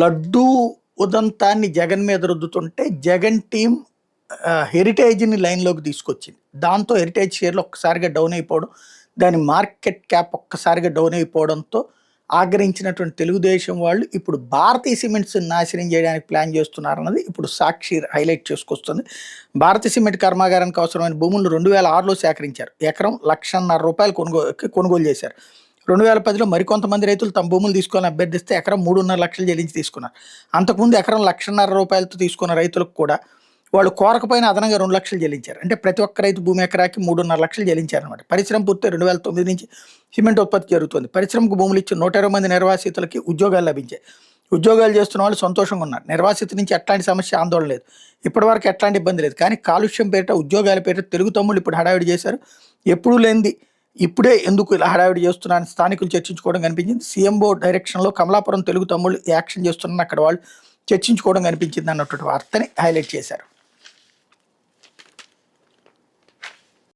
లడ్డూ ఉదంతాన్ని జగన్ మీద రుద్దుతుంటే జగన్ టీం హెరిటేజ్‌ని లైన్‌లోకి తీసుకొచ్చింది. దాంతో హెరిటేజ్ షేర్‌లు ఒక్కసారిగా డౌన్ అయిపోవడం, దాని మార్కెట్ క్యాప్ ఒక్కసారిగా డౌన్ అయిపోవడంతో ఆగ్రహించినటువంటి తెలుగుదేశం వాళ్ళు ఇప్పుడు భారతీయ సిమెంట్స్‌ని నాశనం చేయడానికి ప్లాన్ చేస్తున్నారన్నది ఇప్పుడు సాక్షి హైలైట్ చేసుకొస్తుంది. భారతీయ సిమెంట్ కర్మాగారానికి అవసరమైన భూములను 2006లో సేకరించారు. ఎకరం రూ. 1,50,000 కొనుగోలు చేశారు. 2010లో మరికొంతమంది రైతులు తమ భూములు తీసుకోవాలని అభ్యర్థిస్తే ఎకరం 3.5 లక్షలు చెల్లించి తీసుకున్నారు. అంతకుముందు ఎకరం రూ. 1,50,000తో తీసుకున్న రైతులకు కూడా వాళ్ళు కోరకపోయినా అదనంగా 2 లక్షలు చెల్లించారు. అంటే ప్రతి ఒక్క రైతు భూమి ఎకరాకి 3.5 లక్షలు చెల్లించారనమాట. పరిశ్రమ పూర్తి 2009 నుంచి సిమెంట్ ఉత్పత్తి జరుగుతుంది. పరిశ్రమకు భూములు ఇచ్చిన 120 మంది నిర్వాసితులకి ఉద్యోగాలు లభించాయి. ఉద్యోగాలు చేస్తున్న వాళ్ళు సంతోషంగా ఉన్నారు. నిర్వాసిత నుంచి ఎట్లాంటి సమస్య ఆందోళన లేదు. ఇప్పటివరకు ఎట్లాంటి ఇబ్బంది లేదు. కానీ కాలుష్యం పేరిట ఉద్యోగాల పేరిట తెలుగు తమ్ముళ్ళు ఇప్పుడు హడావిడి చేశారు. ఎప్పుడూ లేనిది ఇప్పుడే ఎందుకు ఇలా హడావిడి చేస్తున్నారని స్థానికులు చర్చించుకోవడం కనిపించింది. సీఎంఓ డైరెక్షన్లో కమలాపురం తెలుగు తమ్ముళ్ళు యాక్షన్ చేస్తున్న అక్కడ వాళ్ళు చర్చించుకోవడం కనిపించింది అన్నటువంటి వార్తని హైలైట్ చేశారు.